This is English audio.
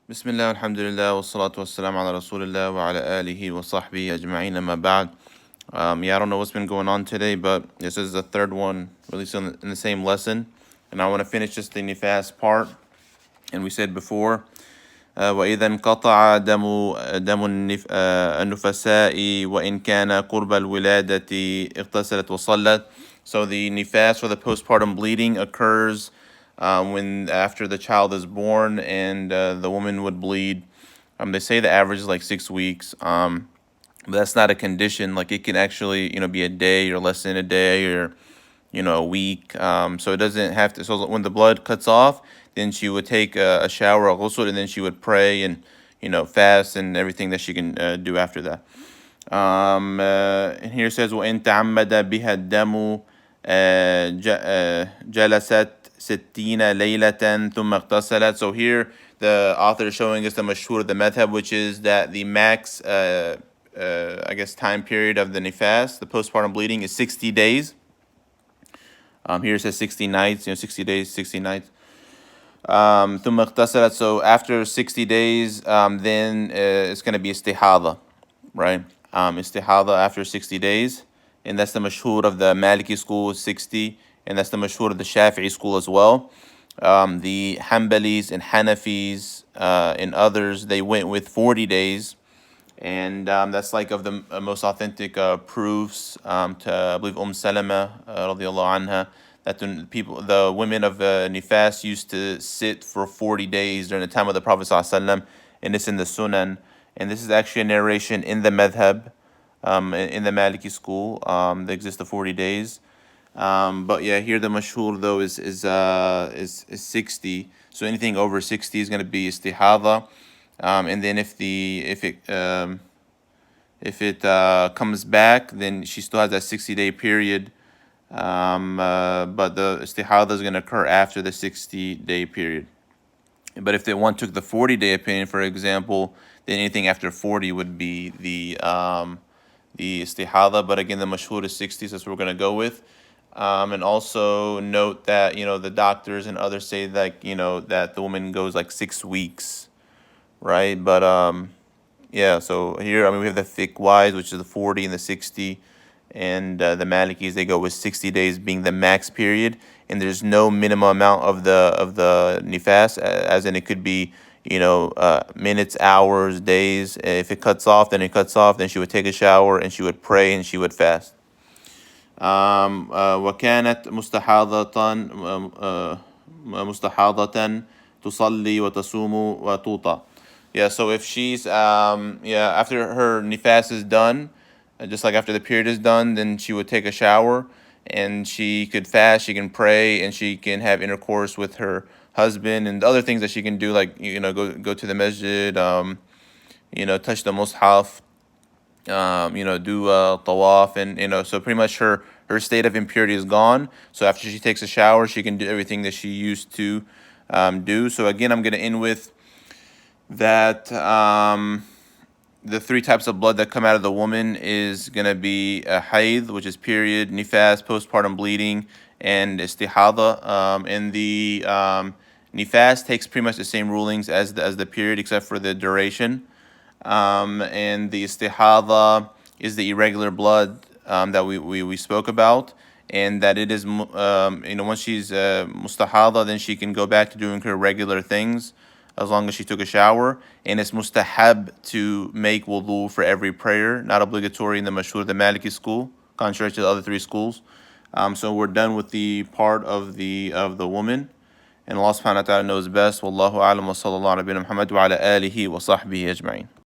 Bismillah, alhamdulillah, wa salatu wa salam ala rasulillah wa ala alihi wa sahbihi ajma'in amma ba'd. I don't know what's been going on today, but this is the third one released in the same lesson. And I want to finish just the nifas part. And we said before, وإذا انقطع دم النفساء وإن كان قرب الولادة اغتسلت وصلت. So the nifas, or the postpartum bleeding, occurs when after the child is born, and the woman would bleed. They say the average is like 6 weeks. But that's not a condition. Like, it can actually, be a day or less than a day, or a week. So it doesn't have to. So when the blood cuts off, then she would take a shower, a ghusl, and then she would pray and fast and everything that she can do after that. And here it says وَإِن تَعَمَّدَ بِهَا الدَّمُ جَلَسَتْ ستين ليلة ثم اغتسلت. So here the author is showing us the mashhur of the madhab, which is that the max time period of the nifas, the postpartum bleeding, is 60 days. Here it says 60 nights, 60 days, 60 nights. ثم اغتسلت. So after 60 days, then it's going to be istihada, right? Istihada after 60 days, and that's the mashhur of the Maliki school, 60. And that's the mashhur of the Shafi'i school as well. The Hanbalis and Hanafis and others, they went with 40 days. And that's like of the most authentic proofs to, I believe, Salama radiallahu anha, that the women of Nifas used to sit for 40 days during the time of the Prophet ﷺ, and it's in the Sunan. And this is actually a narration in the madhab, in the Maliki school. There exists the 40 days. But yeah, here the mashhur though is 60. So anything over 60 is going to be istihada. And then if it comes back, then she still has that 60-day period. But the istihada is going to occur after the 60-day period. But if one took the 40-day opinion, for example, then anything after 40 would be the istihada. But again, the mashhur is 60, so that's what we're going to go with. And also note that, the doctors and others say that, that the woman goes like 6 weeks, right? But, yeah, so here, we have the fiqh wise, which is the 40 and the 60, and the Malikis, they go with 60 days being the max period, and there's no minimum amount of the nifas, as in it could be, minutes, hours, days. If it cuts off, then it cuts off. Then she would take a shower, and she would pray, and she would fast. وكانت مستحاضة تصلي وتصوم وتوطى. Yeah, so if she's after her nifas is done, just like after the period is done, then she would take a shower, and she could fast, she can pray, and she can have intercourse with her husband, and other things that she can do, like go to the masjid, touch the mushaf, do tawaf, and so pretty much her state of impurity is gone. So after she takes a shower, she can do everything that she used to do. So again, I'm going to end with that the 3 types of blood that come out of the woman is going to be hayd, which is period, nifas, postpartum bleeding, and istihada. And the nifas takes pretty much the same rulings as the period, except for the duration. And the istihada is the irregular blood that we spoke about, and that it is once she's mustahada, then she can go back to doing her regular things as long as she took a shower. And it's mustahab to make wudu for every prayer, not obligatory in the mashhur, the Maliki school, contrary to the other 3 schools. So we're done with the part of the woman, and Allah subhanahu wa ta'ala knows best. Wallahu a'lam, wa sallallahu ala nabiyina Muhammad wa ala alihi wa sahbihi ajma'in.